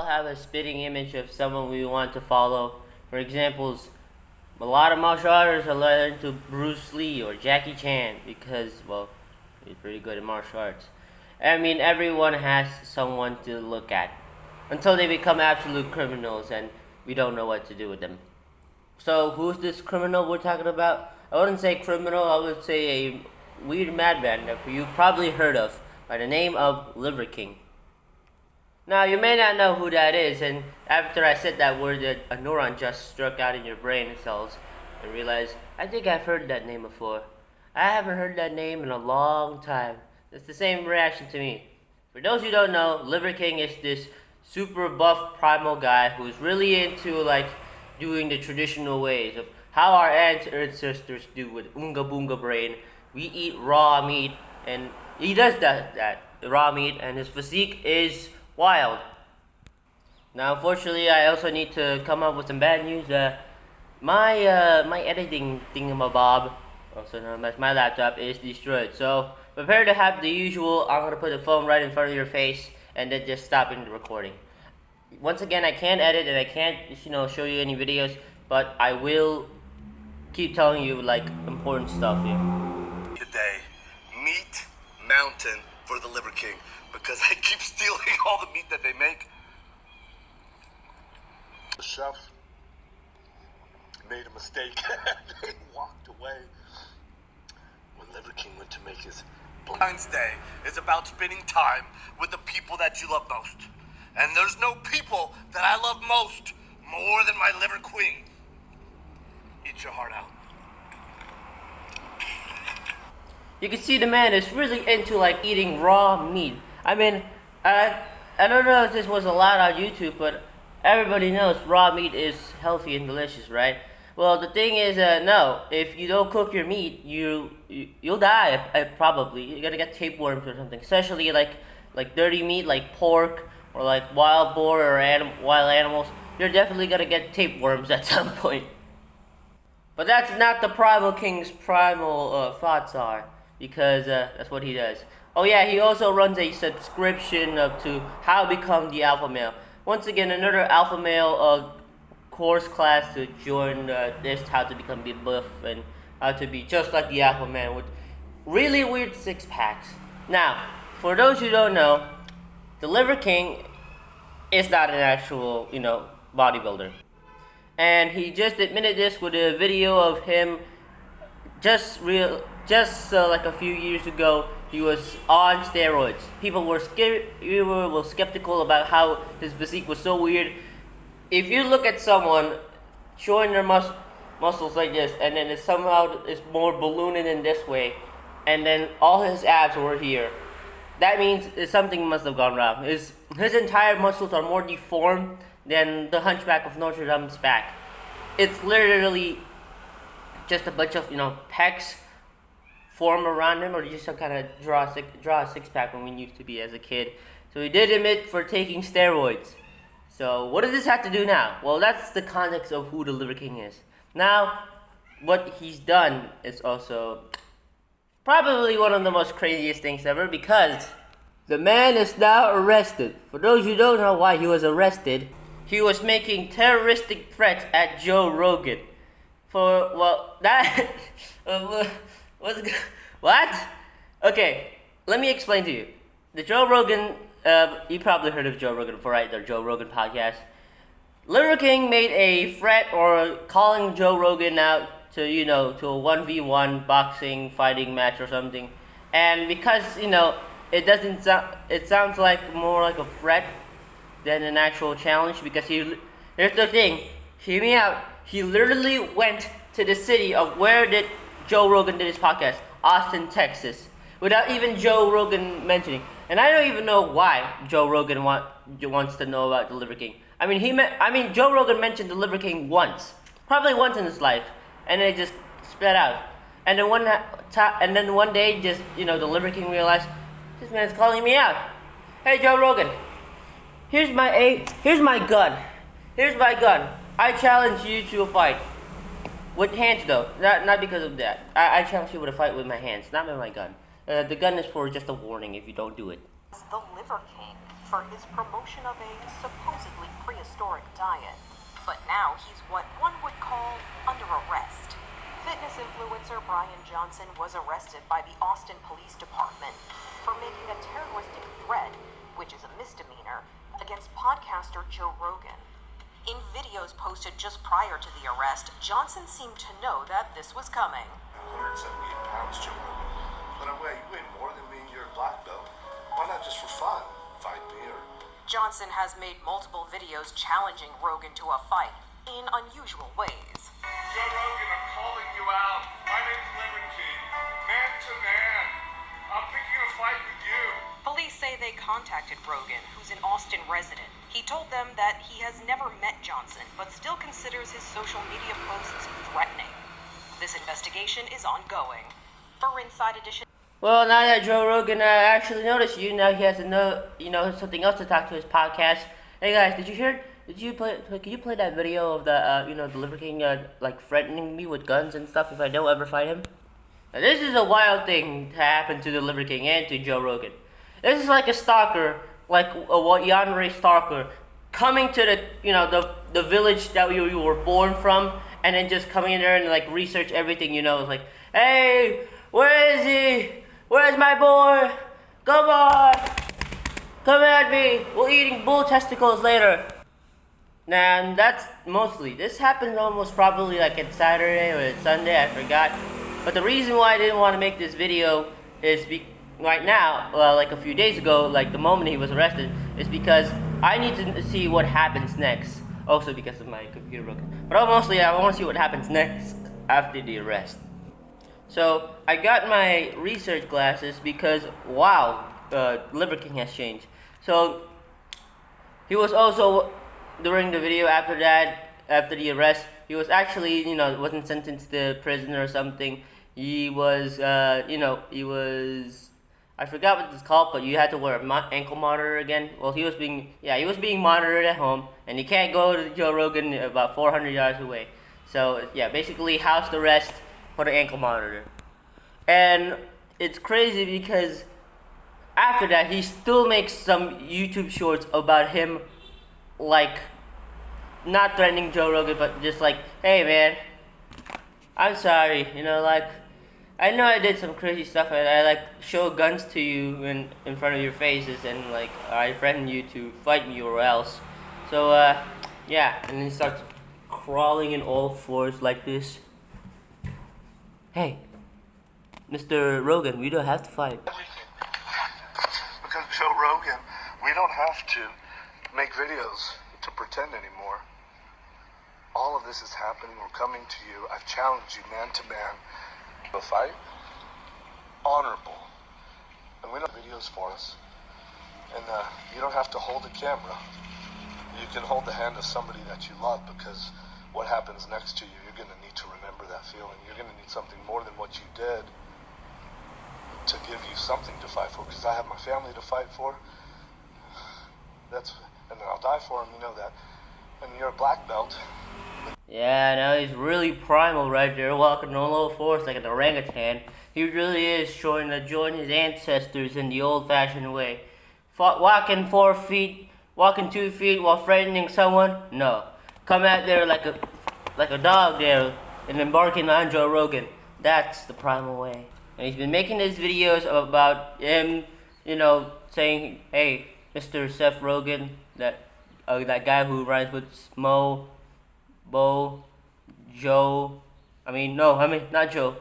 have a spitting image of someone we want to follow. For examples, a lot of martial artists are learning to Bruce Lee or Jackie Chan because, well, he's pretty good at martial arts. I mean, everyone has someone to look at until they become absolute criminals and we don't know what to do with them. So, who's this criminal we're talking about? I wouldn't say criminal, I would say a weird madman that you've probably heard of by the name of Liver King. Now, you may not know who that is, and after I said that word, a neuron just struck out in your brain cells and realized, I think I've heard that name before. I haven't heard that name in a long time. It's the same reaction to me. For those who don't know, Liver King is this super buff primal guy who's really into like doing the traditional ways of how our ancestors do with Oonga Boonga Brain. We eat raw meat, and he does that raw meat, and his physique is wild. Now, unfortunately, I also need to come up with some bad news. My editing thingamabob, also known as my laptop, is destroyed. So prepare to have the usual. I'm gonna put the phone right in front of your face and then just stopping the recording. Once again, I can't edit and I can't show you any videos, but I will keep telling you like important stuff here. Today, Meat Mountain for the Liver King, because I keep stealing all the meat that they make. The chef made a mistake. They walked away when Liver King went to make his Valentine's Day is about spending time with the people that you love most. And there's no people that I love most more than my Liver Queen. Eat your heart out. You can see the man is really into like eating raw meat. I mean, I don't know if this was allowed on YouTube, but everybody knows raw meat is healthy and delicious, right? Well, the thing is, no. If you don't cook your meat, you'll die. Probably you're gonna get tapeworms or something. Especially like dirty meat, like pork or like wild boar or wild animals. You're definitely gonna get tapeworms at some point. But that's not the Primal King's primal thoughts are, because that's what he does. Oh yeah, he also runs a subscription to How to Become the Alpha Male. Once again, another alpha male course class to join this How to Become the Buff and how to be just like the alpha man with really weird six packs. Now, for those who don't know, the Liver King is not an actual, bodybuilder. And he just admitted this with a video of him just like a few years ago. He was on steroids. People were skeptical about how his physique was so weird. If you look at someone showing their muscles like this, and then somehow it's more ballooning in this way, and then all his abs were here, that means something must have gone wrong. His entire muscles are more deformed than the Hunchback of Notre Dame's back. It's literally just a bunch of pecs form around him, or just some kind of draw a six pack when we used to be as a kid. So he did admit for taking steroids. So what does this have to do now? Well, that's the context of who the Liver King is. Now, what he's done is also probably one of the most craziest things ever, because the man is now arrested. For those who don't know why he was arrested, he was making terroristic threats at Joe Rogan. What? Okay, let me explain to you. The Joe Rogan, you probably heard of Joe Rogan before, right? The Joe Rogan podcast. Liver King made a threat or calling Joe Rogan out to a 1v1 boxing fighting match or something. And because, it sounds like more like a threat than an actual challenge, because here's the thing, hear me out. He literally went to the city of where did Joe Rogan did his podcast, Austin, Texas, without even Joe Rogan mentioning. And I don't even know why Joe Rogan wants to know about the Liver King. I mean, Joe Rogan mentioned the Liver King probably once in his life, and it just sped out. And then one day, just the Liver King realized, this man's calling me out. Hey, Joe Rogan, here's my gun. Here's my gun. I challenge you to a fight. With hands though, not because of that. I challenge you with a fight with my hands, not with my gun. The gun is for just a warning if you don't do it. The Liver King for his promotion of a supposedly prehistoric diet. But now he's what one would call under arrest. Fitness influencer Brian Johnson was arrested by the Austin Police Department for making a terroristic threat, which is a misdemeanor, against podcaster Joe Rogan. In videos posted just prior to the arrest, Johnson seemed to know that this was coming. 178 pounds, Joe Rogan. But I you weigh more than me and you're a black belt. Why not just for fun? Fight me or... Johnson has made multiple videos challenging Rogan to a fight in unusual ways. Joe Rogan, I'm calling you out. My name's Lemon King. Man to man. I'm picking a fight with you. Police say they contacted Rogan, who's an Austin resident. He told them that he has never met Johnson, but still considers his social media posts threatening. This investigation is ongoing. For Inside Edition... Well, now that Joe Rogan actually noticed you, now he has to know, something else to talk to his podcast. Hey guys, did you hear? Did you play? Can you play that video of the, the Liver King, like threatening me with guns and stuff if I don't ever fight him? Now, this is a wild thing to happen to the Liver King and to Joe Rogan. This is like a stalker, like a Yanre stalker, coming to the village that you were born from, and then just coming in there and like research everything. It's like, hey, where is he? Where's my boy? Come on! Come at me! We're eating bull testicles later. And that's mostly. This happened almost probably like at Saturday or at Sunday, I forgot. But the reason why I didn't want to make this video is right now, like a few days ago, like the moment he was arrested, is because I need to see what happens next. Also because of my computer broken. But mostly I want to see what happens next after the arrest. So I got my research glasses because wow, Liver King has changed. So he was also during the video after the arrest, he was actually wasn't sentenced to prison or something. He was he was, I forgot what it's called, but you had to wear an ankle monitor again. Well, he was being monitored at home, and he can't go to Joe Rogan about 400 yards away. So yeah, basically house arrest for the ankle monitor. And it's crazy because after that he still makes some YouTube shorts about him, like not threatening Joe Rogan, but just like, hey man, I'm sorry, like I know I did some crazy stuff, and I like show guns to you in front of your faces, and like I threaten you to fight me or else. So yeah, and then he starts crawling in all fours like this. Hey, Mr. Rogan, we don't have to fight. Because Joe Rogan, we don't have to make videos to pretend anymore. All of this is happening. We're coming to you. I've challenged you man to man. A fight, honorable, and we don't have videos for us. And you don't have to hold a camera. You can hold the hand of somebody that you love, because what happens next to you, you're going to need to remember that feeling. You're going to need something more than what you did to give you something to fight for, because I have my family to fight for. And I'll die for them, you know that. And you're a black belt. Yeah, now he's really primal right there, walking on all fours like an orangutan. He really is showing to join his ancestors in the old-fashioned way. Walking 4 feet, walking 2 feet while threatening someone? No. Come out there like a dog there and embarking on Joe Rogan. That's the primal way. And he's been making these videos about him, saying, hey, Mr. Seth Rogen, that guy who rhymes with Smo, Bo, Joe, not Joe,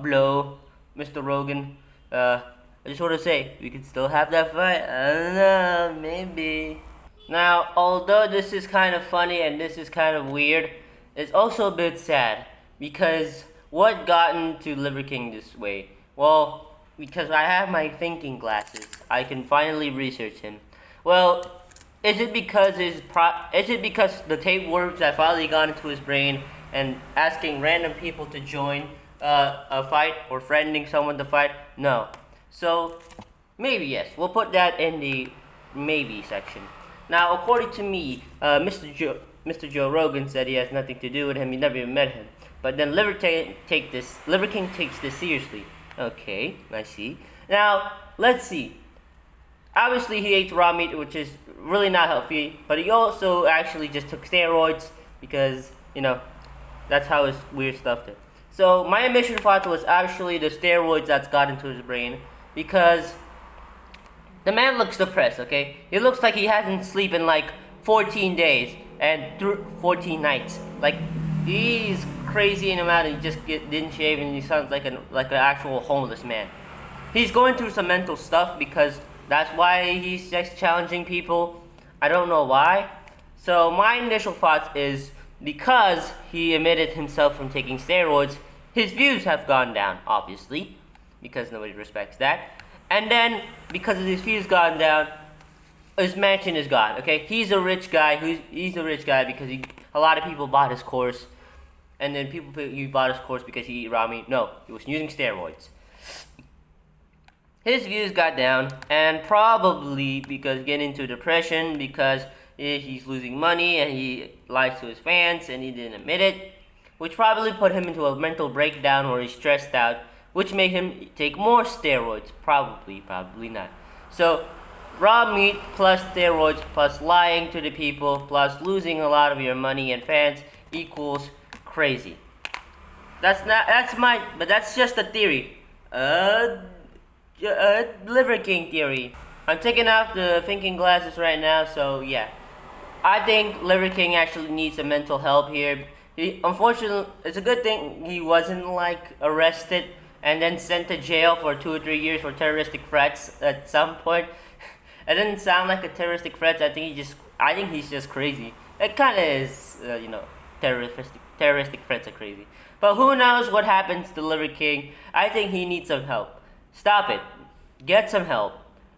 Blow, Mr. Rogan, I just want to say, we can still have that fight, I don't know, maybe. Now, although this is kind of funny and this is kind of weird, it's also a bit sad, because what got into Liver King this way? Well, because I have my thinking glasses, I can finally research him. Well, is it because the tapeworms that finally got into his brain and asking random people to join a fight or threatening someone to fight? No. So maybe yes. We'll put that in the maybe section. Now, according to me, Mr. Joe Rogan said he has nothing to do with him. He never even met him. But then Liver King takes this seriously. Okay, I see. Now let's see. Obviously, he ate raw meat, which is really not healthy, but he also actually just took steroids because, you know, that's how his weird stuff did. So my initial thought was actually the steroids that's got into his brain, because the man looks depressed, okay? He looks like he hasn't slept in like 14 days and 14 nights. Like, he's crazy in amount and he just didn't shave and he sounds like an actual homeless man. He's going through some mental stuff because that's why he's just challenging people. I don't know why. So my initial thoughts is because he admitted himself from taking steroids, his views have gone down, obviously, because nobody respects that. And then, because of his views gone down, his mansion is gone, okay? He's a rich guy. He's a rich guy because a lot of people bought his course. And then you bought his course because he ate raw meat. No, he was using steroids. His views got down, and probably because getting into depression, because he's losing money and he lies to his fans and he didn't admit it, which probably put him into a mental breakdown or he's stressed out, which made him take more steroids. Probably not. So, raw meat plus steroids plus lying to the people plus losing a lot of your money and fans equals crazy. But that's just a theory. Liver King theory. I'm taking off the thinking glasses right now, so yeah. I think Liver King actually needs some mental help here. Unfortunately, it's a good thing he wasn't like arrested and then sent to jail for 2 or 3 years for terroristic threats at some point. It didn't sound like a terroristic threat. I think he's just crazy. It kind of is, terroristic threats are crazy. But who knows what happens to Liver King? I think he needs some help. Stop it. Get some help.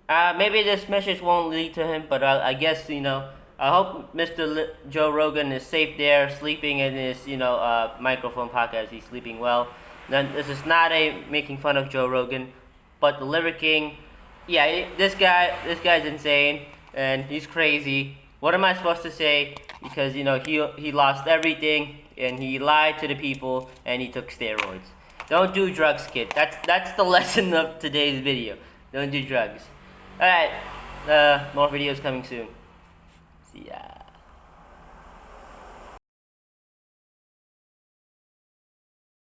Maybe this message won't lead to him, but I guess, I hope Mr. Joe Rogan is safe there, sleeping in his, microphone podcast. He's sleeping well. Then this is not making fun of Joe Rogan, but the Liver King, yeah, this guy's insane and he's crazy. What am I supposed to say? Because he lost everything and he lied to the people and he took steroids. Don't do drugs, kid. That's the lesson of today's video. Don't do drugs. Alright, more videos coming soon.